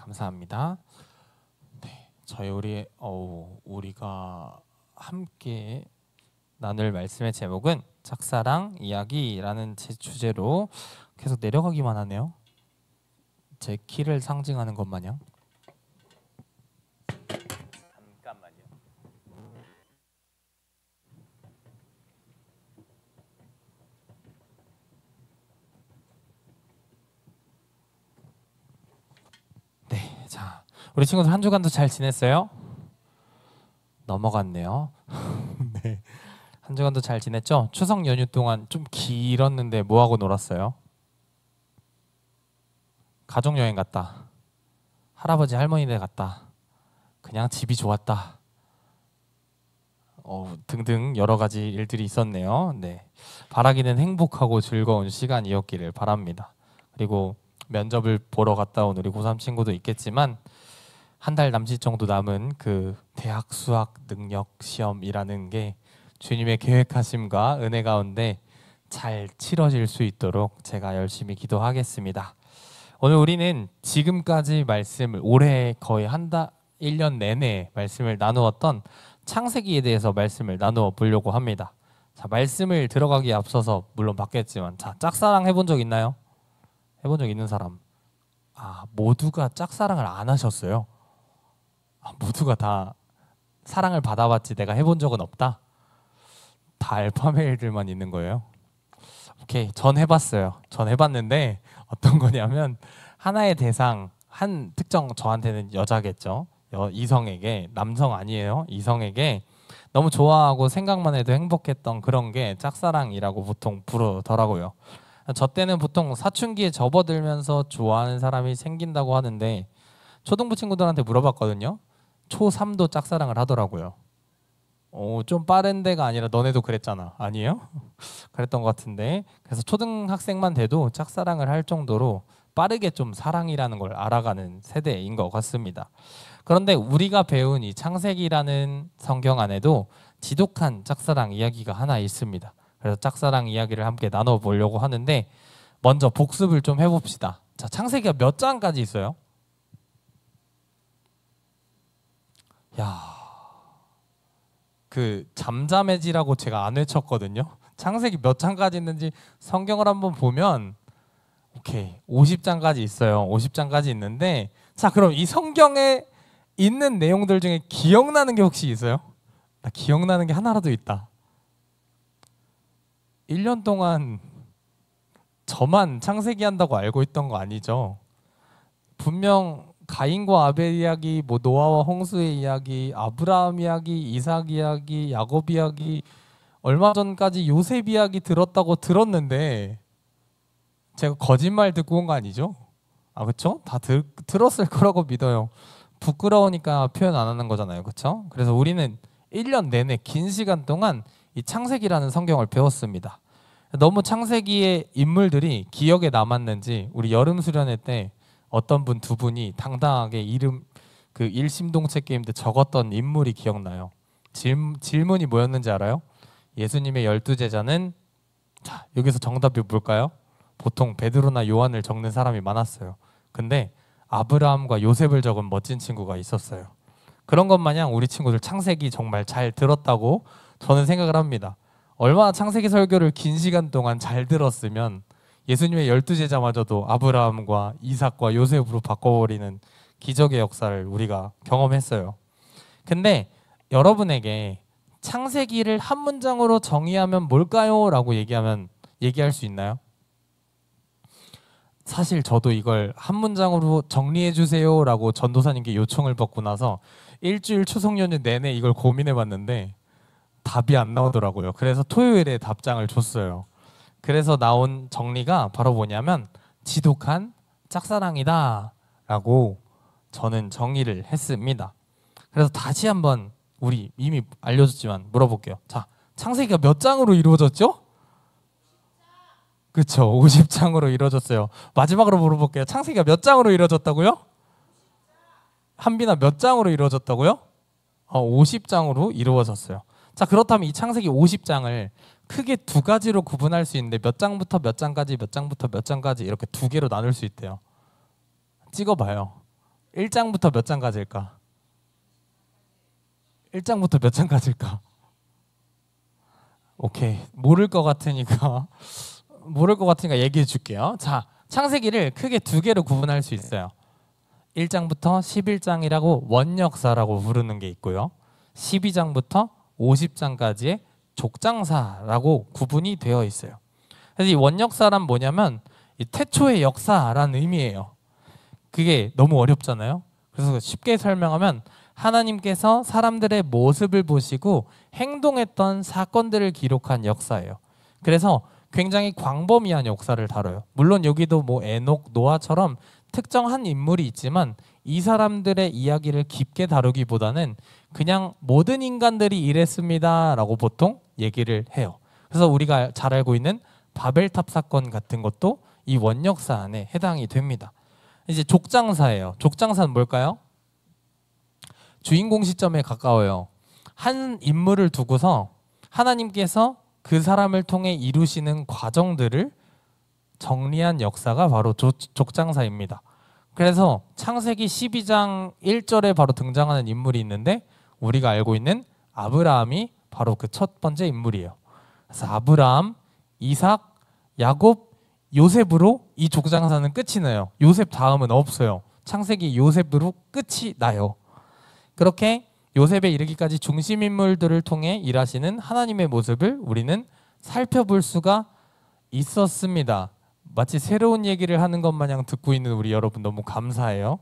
감사합니다. 네, 우리가 함께 나눌 말씀의 제목은 짝사랑 이야기라는 주제로 계속 내려가기만 하네요. 제 키를 상징하는 것 마냥. 잠깐만요. 네, 자, 우리 친구들 한 주간도 잘 지냈어요? 넘어갔네요. 네, 한 주간도 잘 지냈죠? 추석 연휴 동안 좀 길었는데 뭐 하고 놀았어요? 가족 여행 갔다. 할아버지 할머니네 갔다. 그냥 집이 좋았다. 등등 여러 가지 일들이 있었네요. 네, 바라기는 행복하고 즐거운 시간이었기를 바랍니다. 그리고 면접을 보러 갔다 온 우리 고3 친구도 있겠지만 한 달 남짓 정도 남은 그 대학 수학 능력 시험이라는 게 주님의 계획하심과 은혜 가운데 잘 치러질 수 있도록 제가 열심히 기도하겠습니다. 오늘 우리는 지금까지 말씀을 올해 거의 1년 내내 말씀을 나누었던 창세기에 대해서 말씀을 나누어 보려고 합니다. 자, 말씀을 들어가기에 앞서서 물론 받겠지만, 자, 짝사랑 해본 적 있나요? 해본 적 있는 사람? 모두가 짝사랑을 안 하셨어요. 모두가 다 사랑을 받아봤지 내가 해본 적은 없다? 다 알파메일들만 있는 거예요. 오케이, 전 해봤어요. 전 해봤는데 어떤 거냐면 하나의 대상, 한 특정, 저한테는 여자겠죠, 이성에게, 남성 아니에요, 이성에게 너무 좋아하고 생각만 해도 행복했던 그런 게 짝사랑이라고 보통 부르더라고요. 저 때는 보통 사춘기에 접어들면서 좋아하는 사람이 생긴다고 하는데 초등부 친구들한테 물어봤거든요. 초3도 짝사랑을 하더라고요. 좀 빠른 데가 아니라 너네도 그랬잖아. 아니에요? 그랬던 것 같은데, 그래서 초등학생만 돼도 짝사랑을 할 정도로 빠르게 좀 사랑이라는 걸 알아가는 세대인 것 같습니다. 그런데 우리가 배운 이 창세기라는 성경 안에도 지독한 짝사랑 이야기가 하나 있습니다. 그래서 짝사랑 이야기를 함께 나눠보려고 하는데 먼저 복습을 좀 해봅시다. 자, 창세기가 몇 장까지 있어요? 그 잠잠해지라고 제가 안 외쳤거든요. 창세기 몇 장까지 있는지 성경을 한번 보면 오케이, 50장까지 있어요. 50장까지 있는데, 자, 그럼 이 성경에 있는 내용들 중에 기억나는 게 혹시 있어요? 나 기억나는 게 하나라도 있다. 1년 동안 저만 창세기 한다고 알고 있던 거 아니죠? 분명 가인과 아벨 이야기, 뭐 노아와 홍수의 이야기, 아브라함 이야기, 이삭 이야기, 야곱 이야기, 얼마 전까지 요셉 이야기 들었다고 들었는데 제가 거짓말 듣고 온 거 아니죠? 그렇죠? 다 들었을 거라고 믿어요. 부끄러우니까 표현 안 하는 거잖아요. 그렇죠? 그래서 우리는 1년 내내 긴 시간 동안 이 창세기라는 성경을 배웠습니다. 너무 창세기의 인물들이 기억에 남았는지 우리 여름 수련회 때 어떤 분 두 분이 당당하게 이름, 그 일심동체 게임 때 적었던 인물이 기억나요. 질문이 뭐였는지 알아요? 예수님의 12제자는, 자, 여기서 정답이 뭘까요? 보통 베드로나 요한을 적는 사람이 많았어요. 근데 아브라함과 요셉을 적은 멋진 친구가 있었어요. 그런 것 마냥 우리 친구들 창세기 정말 잘 들었다고 저는 생각을 합니다. 얼마나 창세기 설교를 긴 시간 동안 잘 들었으면 예수님의 12제자마저도 아브라함과 이삭과 요셉으로 바꿔버리는 기적의 역사를 우리가 경험했어요. 근데 여러분에게 창세기를 한 문장으로 정의하면 뭘까요? 라고 얘기할 수 있나요? 사실 저도 이걸 한 문장으로 정리해 주세요 라고 전도사님께 요청을 받고 나서 일주일 추석 연휴 내내 이걸 고민해 봤는데 답이 안 나오더라고요. 그래서 토요일에 답장을 줬어요. 그래서 나온 정리가 바로 뭐냐면 지독한 짝사랑이다 라고 저는 정의를 했습니다. 그래서 다시 한번 우리 이미 알려줬지만 물어볼게요. 자, 창세기가 몇 장으로 이루어졌죠? 그렇죠, 50장으로 이루어졌어요. 마지막으로 물어볼게요. 창세기가 몇 장으로 이루어졌다고요? 한빈아, 몇 장으로 이루어졌다고요? 50장으로 이루어졌어요. 자, 그렇다면 이 창세기 50장을 크게 두 가지로 구분할 수 있는데 몇 장부터 몇 장까지, 몇 장부터 몇 장까지 이렇게 두 개로 나눌 수 있대요. 찍어봐요. 1장부터 몇 장까지일까? 1장부터 몇 장까지일까? 오케이. 모를 것 같으니까 얘기해 줄게요. 자, 창세기를 크게 두 개로 구분할 수 있어요. 1장부터 11장이라고 원역사라고 부르는 게 있고요. 12장부터 50장까지의 족장사라고 구분이 되어 있어요. 그래서 이 원역사란 뭐냐면 이 태초의 역사라는 의미예요. 그게 너무 어렵잖아요. 그래서 쉽게 설명하면 하나님께서 사람들의 모습을 보시고 행동했던 사건들을 기록한 역사예요. 그래서 굉장히 광범위한 역사를 다뤄요. 물론 여기도 뭐 에녹, 노아처럼 특정한 인물이 있지만 이 사람들의 이야기를 깊게 다루기보다는 그냥 모든 인간들이 이랬습니다 라고 보통 얘기를 해요. 그래서 우리가 잘 알고 있는 바벨탑 사건 같은 것도 이 원역사 안에 해당이 됩니다. 이제 족장사예요. 족장사는 뭘까요? 주인공 시점에 가까워요. 한 인물을 두고서 하나님께서 그 사람을 통해 이루시는 과정들을 정리한 역사가 바로 족장사입니다. 그래서 창세기 12장 1절에 바로 등장하는 인물이 있는데 우리가 알고 있는 아브라함이 바로 그 첫 번째 인물이에요. 그래서 아브라함, 이삭, 야곱, 요셉으로 이 족장사는 끝이 나요. 요셉 다음은 없어요. 창세기 요셉으로 끝이 나요. 그렇게 요셉에 이르기까지 중심 인물들을 통해 일하시는 하나님의 모습을 우리는 살펴볼 수가 있었습니다. 마치 새로운 얘기를 하는 것 마냥 듣고 있는 우리 여러분 너무 감사해요.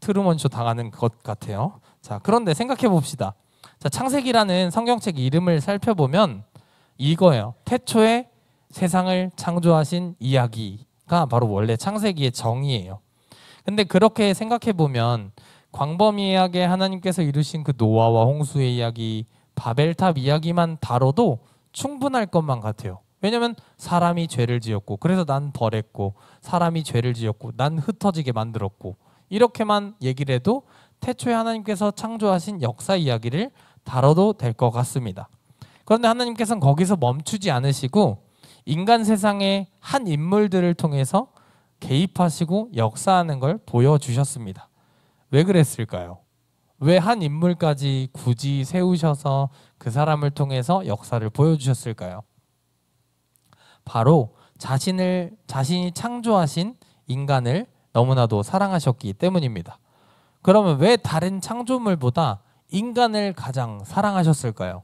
트루먼쇼 당하는 것 같아요. 자, 그런데 생각해 봅시다. 자, 창세기라는 성경책 이름을 살펴보면 이거예요. 태초에 세상을 창조하신 이야기가 바로 원래 창세기의 정의예요. 근데 그렇게 생각해 보면 광범위하게 하나님께서 이루신 그 노아와 홍수의 이야기, 바벨탑 이야기만 다뤄도 충분할 것만 같아요. 왜냐면 사람이 죄를 지었고 그래서 난 벌했고 사람이 죄를 지었고 난 흩어지게 만들었고 이렇게만 얘기를 해도 태초에 하나님께서 창조하신 역사 이야기를 다뤄도 될 것 같습니다. 그런데 하나님께서는 거기서 멈추지 않으시고 인간 세상의 한 인물들을 통해서 개입하시고 역사하는 걸 보여주셨습니다. 왜 그랬을까요? 왜 한 인물까지 굳이 세우셔서 그 사람을 통해서 역사를 보여주셨을까요? 바로 자신이 창조하신 인간을 너무나도 사랑하셨기 때문입니다. 그러면 왜 다른 창조물보다 인간을 가장 사랑하셨을까요?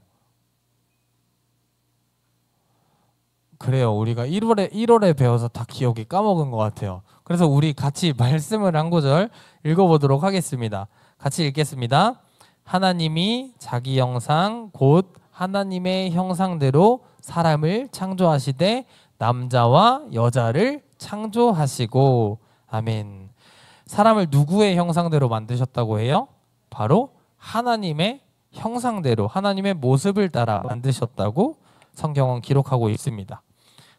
그래요. 우리가 1월에 배워서 다 기억이 까먹은 것 같아요. 그래서 우리 같이 말씀을 한 구절 읽어보도록 하겠습니다. 같이 읽겠습니다. 하나님이 자기 형상 곧 하나님의 형상대로 사람을 창조하시되 남자와 여자를 창조하시고 아멘. 사람을 누구의 형상대로 만드셨다고 해요? 바로 하나님의 형상대로 하나님의 모습을 따라 만드셨다고 성경은 기록하고 있습니다.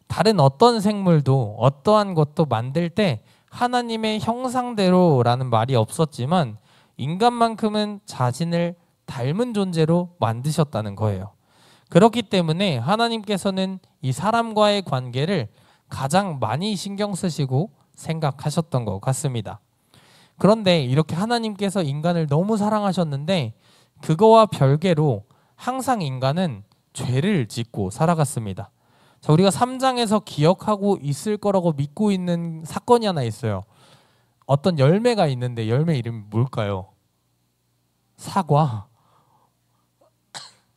다른 어떤 생물도 어떠한 것도 만들 때 하나님의 형상대로라는 말이 없었지만 인간만큼은 자신을 닮은 존재로 만드셨다는 거예요. 그렇기 때문에 하나님께서는 이 사람과의 관계를 가장 많이 신경 쓰시고 생각하셨던 것 같습니다. 그런데 이렇게 하나님께서 인간을 너무 사랑하셨는데 그거와 별개로 항상 인간은 죄를 짓고 살아갔습니다. 자, 우리가 3장에서 기억하고 있을 거라고 믿고 있는 사건이 하나 있어요. 어떤 열매가 있는데 열매 이름이 뭘까요? 사과.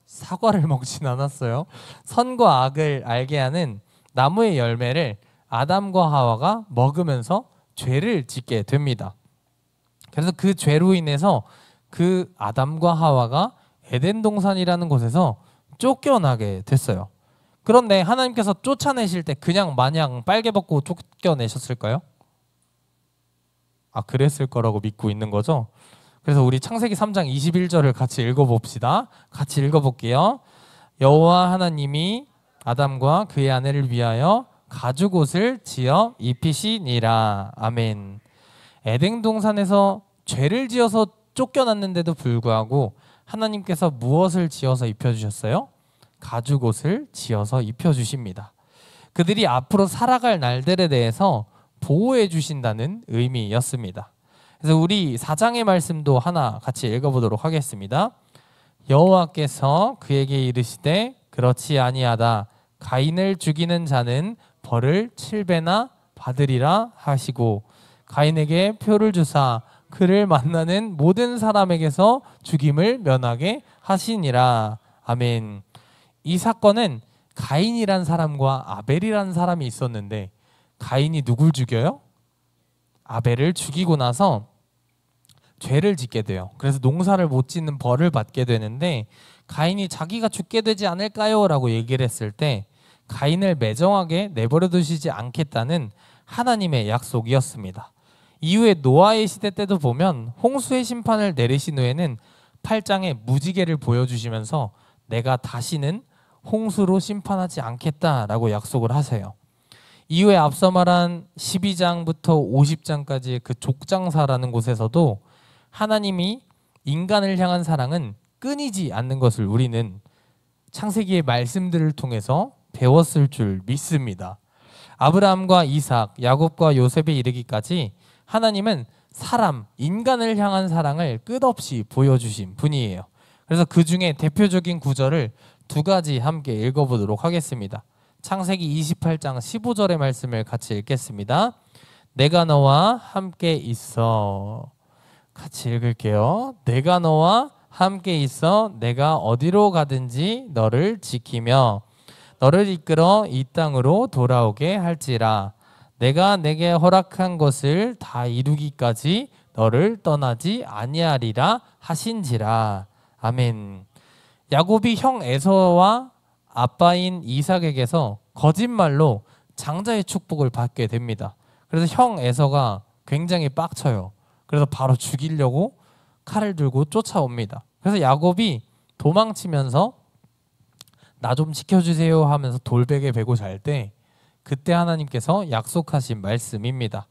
사과를 먹진 않았어요. 선과 악을 알게 하는 나무의 열매를 아담과 하와가 먹으면서 죄를 짓게 됩니다. 그래서 그 죄로 인해서 그 아담과 하와가 에덴 동산이라는 곳에서 쫓겨나게 됐어요. 그런데 하나님께서 쫓아내실 때 그냥 마냥 빨개 벗고 쫓겨내셨을까요? 그랬을 거라고 믿고 있는 거죠. 그래서 우리 창세기 3장 21절을 같이 읽어봅시다. 같이 읽어볼게요. 여호와 하나님이 아담과 그의 아내를 위하여 가죽옷을 지어 입히시니라. 아멘. 에덴 동산에서 죄를 지어서 쫓겨났는데도 불구하고 하나님께서 무엇을 지어서 입혀주셨어요? 가죽옷을 지어서 입혀주십니다. 그들이 앞으로 살아갈 날들에 대해서 보호해 주신다는 의미였습니다. 그래서 우리 4장의 말씀도 하나 같이 읽어보도록 하겠습니다. 여호와께서 그에게 이르시되 그렇지 아니하다. 가인을 죽이는 자는 벌을 7배나 받으리라 하시고 가인에게 표를 주사 그를 만나는 모든 사람에게서 죽임을 면하게 하시니라. 아멘. 이 사건은 가인이란 사람과 아벨이란 사람이 있었는데 가인이 누굴 죽여요? 아벨을 죽이고 나서 죄를 짓게 돼요. 그래서 농사를 못 짓는 벌을 받게 되는데 가인이 자기가 죽게 되지 않을까요? 라고 얘기를 했을 때 가인을 매정하게 내버려 두시지 않겠다는 하나님의 약속이었습니다. 이후에 노아의 시대 때도 보면 홍수의 심판을 내리신 후에는 8장에 무지개를 보여주시면서 내가 다시는 홍수로 심판하지 않겠다라고 약속을 하세요. 이후에 앞서 말한 12장부터 50장까지의 그 족장사라는 곳에서도 하나님이 인간을 향한 사랑은 끊이지 않는 것을 우리는 창세기의 말씀들을 통해서 배웠을 줄 믿습니다. 아브라함과 이삭, 야곱과 요셉에 이르기까지 하나님은 사람, 인간을 향한 사랑을 끝없이 보여주신 분이에요. 그래서 그 중에 대표적인 구절을 두 가지 함께 읽어보도록 하겠습니다. 창세기 28장 15절의 말씀을 같이 읽겠습니다. 내가 너와 함께 있어. 같이 읽을게요. 내가 너와 함께 있어 내가 어디로 가든지 너를 지키며 너를 이끌어 이 땅으로 돌아오게 할지라. 내가 내게 허락한 것을 다 이루기까지 너를 떠나지 아니하리라 하신지라. 아멘. 야곱이 형 에서와 아빠인 이삭에게서 거짓말로 장자의 축복을 받게 됩니다. 그래서 형 에서가 굉장히 빡쳐요. 그래서 바로 죽이려고 칼을 들고 쫓아옵니다. 그래서 야곱이 도망치면서 나 좀 지켜주세요 하면서 돌베개 베고 잘 때 그때 하나님께서 약속하신 말씀입니다.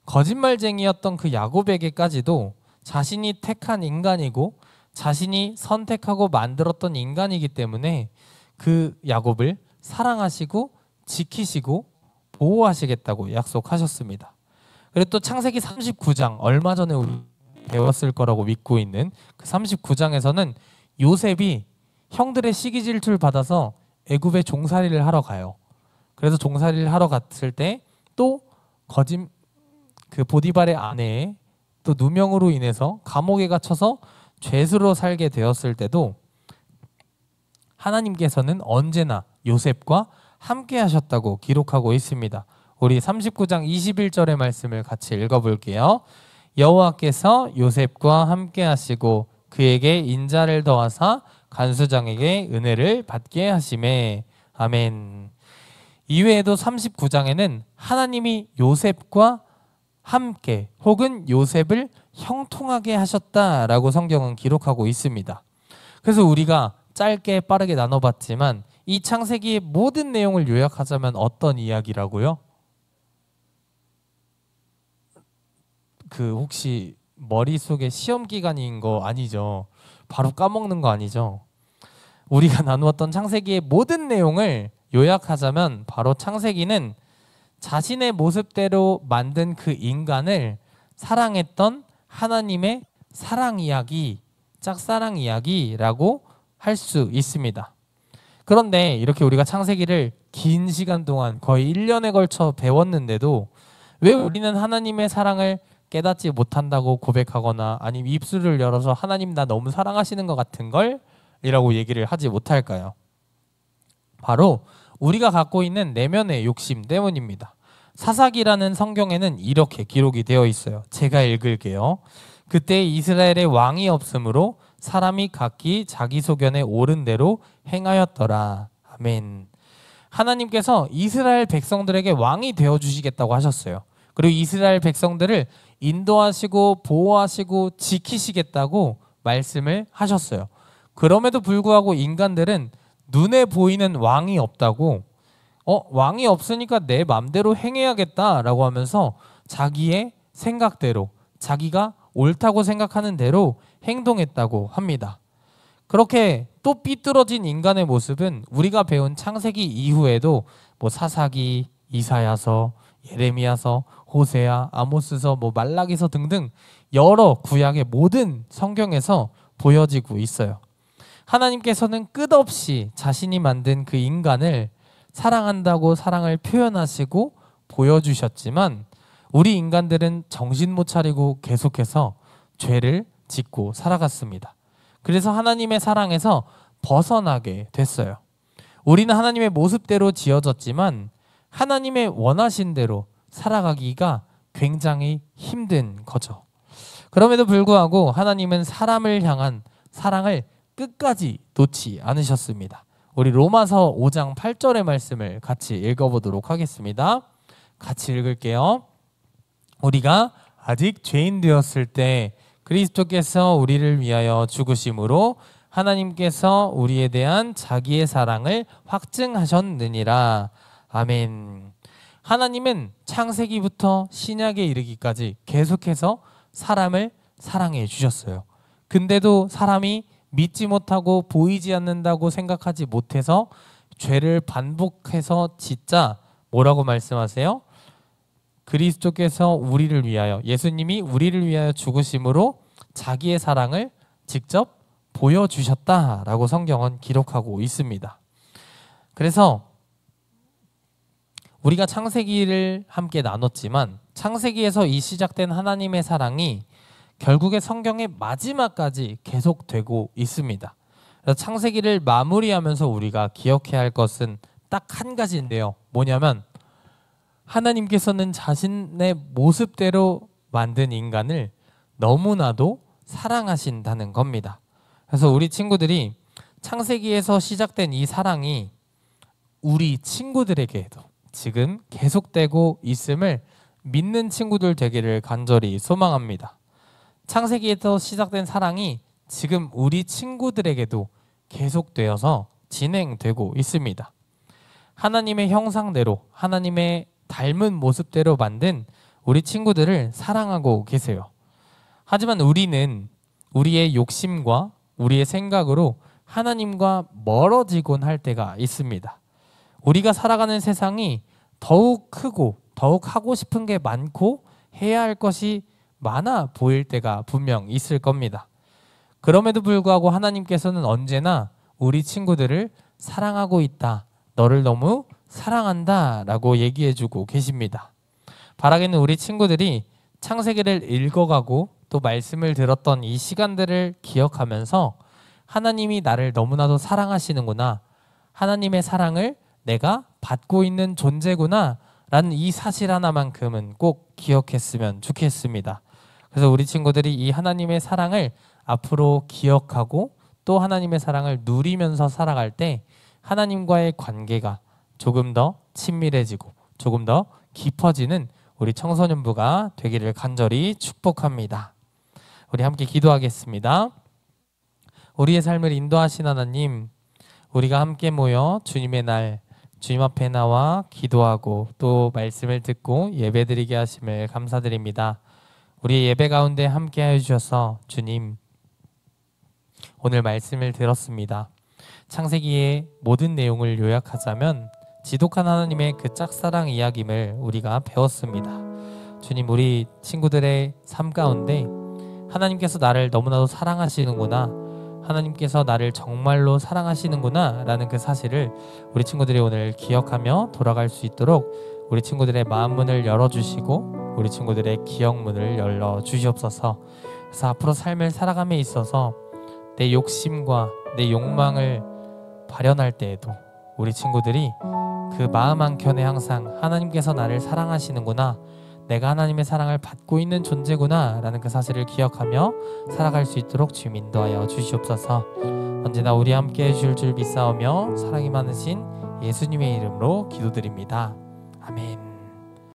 거짓말쟁이였던 그 야곱에게까지도 자신이 택한 인간이고 자신이 선택하고 만들었던 인간이기 때문에 그 야곱을 사랑하시고 지키시고 보호하시겠다고 약속하셨습니다. 그리고 또 창세기 39장 얼마 전에 우리 배웠을 거라고 믿고 있는 그 39장에서는 요셉이 형들의 시기 질투를 받아서 애굽에 종살이를 하러 가요. 그래서 종살이를 하러 갔을 때 또 그 보디발의 아내의 또 누명으로 인해서 감옥에 갇혀서 죄수로 살게 되었을 때도 하나님께서는 언제나 요셉과 함께 하셨다고 기록하고 있습니다. 우리 39장 21절의 말씀을 같이 읽어볼게요. 여호와께서 요셉과 함께 하시고 그에게 인자를 더하사 간수장에게 은혜를 받게 하시매. 아멘. 이외에도 39장에는 하나님이 요셉과 함께 혹은 요셉을 형통하게 하셨다라고 성경은 기록하고 있습니다. 그래서 우리가 짧게 빠르게 나눠봤지만 이 창세기의 모든 내용을 요약하자면 어떤 이야기라고요? 그 혹시 머릿속에 시험 기간인 거 아니죠? 바로 까먹는 거 아니죠? 우리가 나누었던 창세기의 모든 내용을 요약하자면 바로 창세기는 자신의 모습대로 만든 그 인간을 사랑했던 하나님의 사랑 이야기, 짝사랑 이야기라고 할 수 있습니다. 그런데 이렇게 우리가 창세기를 긴 시간 동안 거의 1년에 걸쳐 배웠는데도 왜 우리는 하나님의 사랑을 깨닫지 못한다고 고백하거나 아니면 입술을 열어서 하나님 나 너무 사랑하시는 것 같은 걸 이라고 얘기를 하지 못할까요? 바로 우리가 갖고 있는 내면의 욕심 때문입니다. 사사기라는 성경에는 이렇게 기록이 되어 있어요. 제가 읽을게요. 그때 이스라엘에 왕이 없으므로 사람이 각기 자기 소견에 옳은 대로 행하였더라. 아멘. 하나님께서 이스라엘 백성들에게 왕이 되어주시겠다고 하셨어요. 그리고 이스라엘 백성들을 인도하시고 보호하시고 지키시겠다고 말씀을 하셨어요. 그럼에도 불구하고 인간들은 눈에 보이는 왕이 없다고 왕이 없으니까 내 맘대로 행해야겠다라고 하면서 자기의 생각대로 자기가 옳다고 생각하는 대로 행동했다고 합니다. 그렇게 또 삐뚤어진 인간의 모습은 우리가 배운 창세기 이후에도 뭐 사사기, 이사야서, 예레미야서, 호세아, 아모스서, 말라기서 등등 여러 구약의 모든 성경에서 보여지고 있어요. 하나님께서는 끝없이 자신이 만든 그 인간을 사랑한다고 사랑을 표현하시고 보여주셨지만 우리 인간들은 정신 못 차리고 계속해서 죄를 짓고 살아갔습니다. 그래서 하나님의 사랑에서 벗어나게 됐어요. 우리는 하나님의 모습대로 지어졌지만 하나님의 원하신 대로 살아가기가 굉장히 힘든 거죠. 그럼에도 불구하고 하나님은 사람을 향한 사랑을 끝까지 놓지 않으셨습니다. 우리 로마서 5장 8절의 말씀을 같이 읽어보도록 하겠습니다. 같이 읽을게요. 우리가 아직 죄인 되었을 때 그리스도께서 우리를 위하여 죽으심으로 하나님께서 우리에 대한 자기의 사랑을 확증하셨느니라. 아멘. 하나님은 창세기부터 신약에 이르기까지 계속해서 사람을 사랑해 주셨어요. 근데도 사람이 믿지 못하고 보이지 않는다고 생각하지 못해서 죄를 반복해서 짓자 뭐라고 말씀하세요? 그리스도께서 우리를 위하여, 예수님이 우리를 위하여 죽으심으로 자기의 사랑을 직접 보여주셨다라고 성경은 기록하고 있습니다. 그래서 우리가 창세기를 함께 나눴지만 창세기에서 이 시작된 하나님의 사랑이 결국에 성경의 마지막까지 계속되고 있습니다. 그래서 창세기를 마무리하면서 우리가 기억해야 할 것은 딱 한 가지인데요. 뭐냐면 하나님께서는 자신의 모습대로 만든 인간을 너무나도 사랑하신다는 겁니다. 그래서 우리 친구들이 창세기에서 시작된 이 사랑이 우리 친구들에게도 지금 계속되고 있음을 믿는 친구들 되기를 간절히 소망합니다. 창세기에서 시작된 사랑이 지금 우리 친구들에게도 계속되어서 진행되고 있습니다. 하나님의 형상대로, 하나님의 닮은 모습대로 만든 우리 친구들을 사랑하고 계세요. 하지만 우리는 우리의 욕심과 우리의 생각으로 하나님과 멀어지곤 할 때가 있습니다. 우리가 살아가는 세상이 더욱 크고 더욱 하고 싶은 게 많고 해야 할 것이 많아 보일 때가 분명 있을 겁니다. 그럼에도 불구하고 하나님께서는 언제나 우리 친구들을 사랑하고 있다, 너를 너무 사랑한다 라고 얘기해주고 계십니다. 바라기는 우리 친구들이 창세기를 읽어가고 또 말씀을 들었던 이 시간들을 기억하면서 하나님이 나를 너무나도 사랑하시는구나, 하나님의 사랑을 내가 받고 있는 존재구나 라는 이 사실 하나만큼은 꼭 기억했으면 좋겠습니다. 그래서 우리 친구들이 이 하나님의 사랑을 앞으로 기억하고 또 하나님의 사랑을 누리면서 살아갈 때 하나님과의 관계가 조금 더 친밀해지고 조금 더 깊어지는 우리 청소년부가 되기를 간절히 축복합니다. 우리 함께 기도하겠습니다. 우리의 삶을 인도하신 하나님, 우리가 함께 모여 주님의 날 주님 앞에 나와 기도하고 또 말씀을 듣고 예배드리게 하심을 감사드립니다. 우리의 예배 가운데 함께 해주셔서 주님, 오늘 말씀을 들었습니다. 창세기의 모든 내용을 요약하자면 지독한 하나님의 그 짝사랑 이야기를 우리가 배웠습니다. 주님, 우리 친구들의 삶 가운데 하나님께서 나를 너무나도 사랑하시는구나, 하나님께서 나를 정말로 사랑하시는구나 라는 그 사실을 우리 친구들이 오늘 기억하며 돌아갈 수 있도록 우리 친구들의 마음 문을 열어주시고 우리 친구들의 기억 문을 열어주시옵소서. 그래서 앞으로 삶을 살아감에 있어서 내 욕심과 내 욕망을 발현할 때에도 우리 친구들이 그 마음 한켠에 항상 하나님께서 나를 사랑하시는구나, 내가 하나님의 사랑을 받고 있는 존재구나 라는 그 사실을 기억하며 살아갈 수 있도록 주님 인도하여 주시옵소서. 언제나 우리 함께 해주실 줄 믿사오며 사랑이 많으신 예수님의 이름으로 기도드립니다. 아멘.